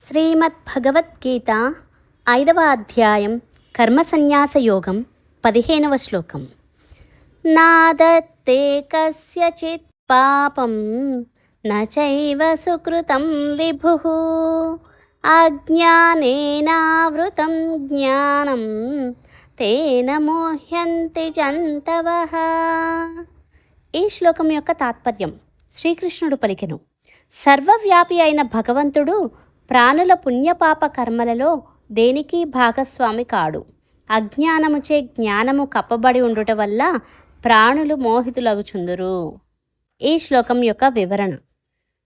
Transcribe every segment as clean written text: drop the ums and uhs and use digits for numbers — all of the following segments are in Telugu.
శ్రీమద్భగవద్గీత 5వ అధ్యాయం కర్మసన్యాసయోగం 15వ శ్లోకం. నాదత్తే కస్యచిత్ పాపం నచైవ సుకృతం విభుః అజ్ఞానేనావృతం జ్ఞానం తేన మోహ్యంతి జంతవః. ఈ శ్లోకం యొక్క తాత్పర్యం శ్రీకృష్ణుడు పలికెను. సర్వవ్యాపి అయిన భగవంతుడు ప్రాణుల పుణ్యపాప కర్మలలో దేనికి భాగస్వామి కాడు. అజ్ఞానముచే జ్ఞానము కప్పబడి ఉండుట వల్ల ప్రాణులు మోహితులగుచుందురు. ఈ శ్లోకం యొక్క వివరణ.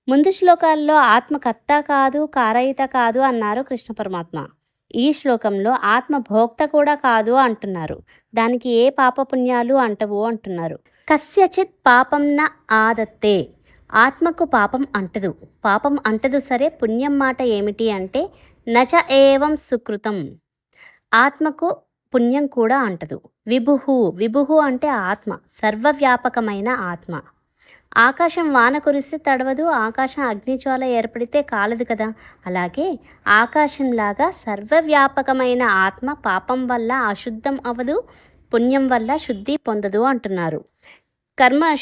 ముందు శ్లోకాల్లో ఆత్మ కర్త కాదు, కారయిత కాదు అన్నారు కృష్ణ పరమాత్మ. ఈ శ్లోకంలో ఆత్మ భోక్త కూడా కాదు అంటున్నారు. దానికి ఏ పాపపుణ్యాలు అంటవు అంటున్నారు. కస్యచిత్ పాపం న ఆదత్తే. ఆత్మకు పాపం అంటదు. పాపం అంటదు సరే, పుణ్యం మాట ఏమిటి అంటే నచ ఏవం సుకృతం. ఆత్మకు పుణ్యం కూడా అంటదు. విభుహు. విభుహు అంటే ఆత్మ, సర్వవ్యాపకమైన ఆత్మ. ఆకాశం వాన కురిస్తే తడవదు, ఆకాశం అగ్నిజ్వాల ఏర్పడితే కాలదు కదా. అలాగే ఆకాశంలాగా సర్వవ్యాపకమైన ఆత్మ పాపం వల్ల అశుద్ధం అవదు, పుణ్యం వల్ల శుద్ధి పొందదు అంటున్నారు.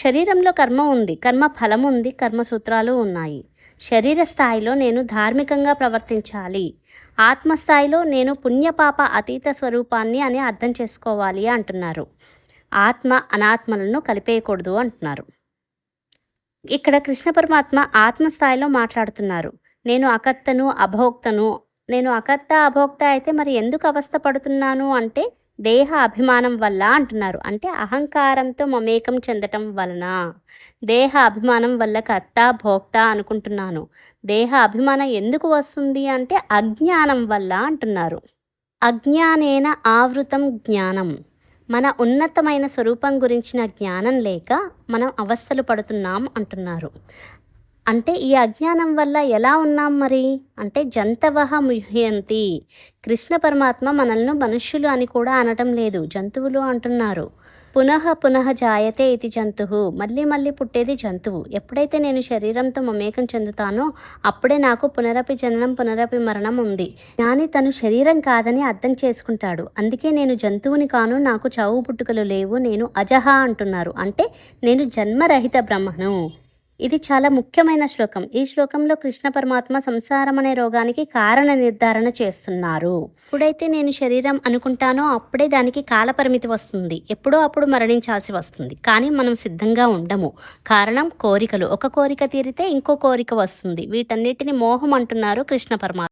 శరీరంలో కర్మ ఉంది, కర్మ ఫలం ఉంది, కర్మసూత్రాలు ఉన్నాయి. శరీర స్థాయిలో నేను ధార్మికంగా ప్రవర్తించాలి, ఆత్మస్థాయిలో నేను పుణ్యపాప అతీత స్వరూపాన్ని అని అర్థం చేసుకోవాలి అంటున్నారు. ఆత్మ అనాత్మలను కలిపేయకూడదు అంటున్నారు. ఇక్కడ కృష్ణ పరమాత్మ ఆత్మస్థాయిలో మాట్లాడుతున్నారు. నేను అకర్తను, అభోక్తను. నేను అకర్త అభోక్త అయితే మరి ఎందుకు అవస్థ పడుతున్నాను అంటే దేహ అభిమానం వల్ల అంటున్నారు. అంటే అహంకారంతో మమేకం చెందటం వలన, దేహ అభిమానం వల్ల కర్త భోక్త అనుకుంటున్నాను. దేహ అభిమానం ఎందుకు వస్తుంది అంటే అజ్ఞానం వల్ల అంటున్నారు. అజ్ఞానేన ఆవృతం జ్ఞానం. మన ఉన్నతమైన స్వరూపం గురించిన జ్ఞానం లేక మనం అవస్థలు పడుతున్నాం అంటున్నారు. అంటే ఈ అజ్ఞానం వల్ల ఎలా ఉన్నాం మరి అంటే జంతవః ముహ్యంతి. కృష్ణ పరమాత్మ మనల్ని మనుష్యులు అని కూడా అనటం లేదు, జంతువులు అంటున్నారు. పునః పునః జాయతే ఇది జంతువు. మళ్ళీ మళ్ళీ పుట్టేది జంతువు. ఎప్పుడైతే నేను శరీరంతో మమేకం చెందుతానో అప్పుడే నాకు పునరపి జననం పునరపి మరణం ఉంది. కానీ తను శరీరం కాదని అర్థం చేసుకుంటాడు. అందుకే నేను జంతువుని కాను, నాకు చావు పుట్టుకలు లేవు, నేను అజహ అంటున్నారు. అంటే నేను జన్మరహిత బ్రహ్మను. ఇది చాలా ముఖ్యమైన శ్లోకం. ఈ శ్లోకంలో కృష్ణ పరమాత్మ సంసారం అనే రోగానికి కారణ నిర్ధారణ చేస్తున్నారు. ఎప్పుడైతే నేను శరీరం అనుకుంటానో అప్పుడే దానికి కాలపరిమితి వస్తుంది, ఎప్పుడో అప్పుడు మరణించాల్సి వస్తుంది. కానీ మనం సిద్ధంగా ఉండము. కారణం కోరికలు. ఒక కోరిక తీరితే ఇంకో కోరిక వస్తుంది. వీటన్నిటిని మోహం అంటున్నారు కృష్ణ పరమాత్మ.